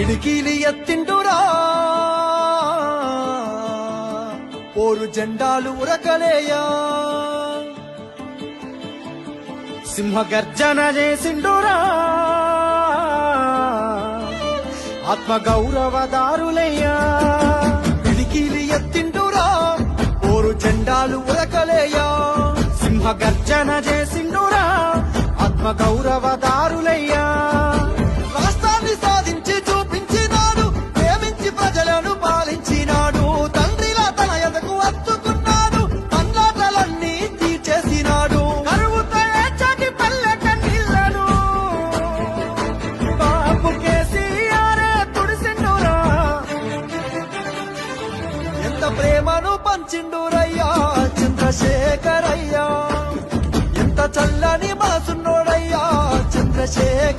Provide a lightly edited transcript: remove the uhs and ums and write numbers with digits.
పిడికిలి ఎత్తిండురా పోరు జెండాలు ఉరకలేయా సింహ గర్జన చేసిండురా ఆత్మ గౌరవదారులయ్యా పిడికిలి ఎత్తిండురా పోరు జెండాలు ఉరకలేయా సింహ గర్జన చేసిండురా ఆత్మ గౌరవదారులయ్యా రాష్ట్రాన్ని సాధించి చూపించినాడు ప్రేమించి ప్రజలను పాలించినాడు తండ్రిలా తన ఎదకు అత్తుకున్నాడు అన్నాటలన్నీ తీర్చేసినాడు కరువుతో ఏడ్చని పల్లె కన్నీళ్లను బాపు కేసీఆరే తుడిసిండురా ఎంత ప్రేమను పంచిండురయ్యా చంద్రశేఖరయ్యా ఎంత చల్లని మనసున్నోడయ్యా చంద్రశేఖర్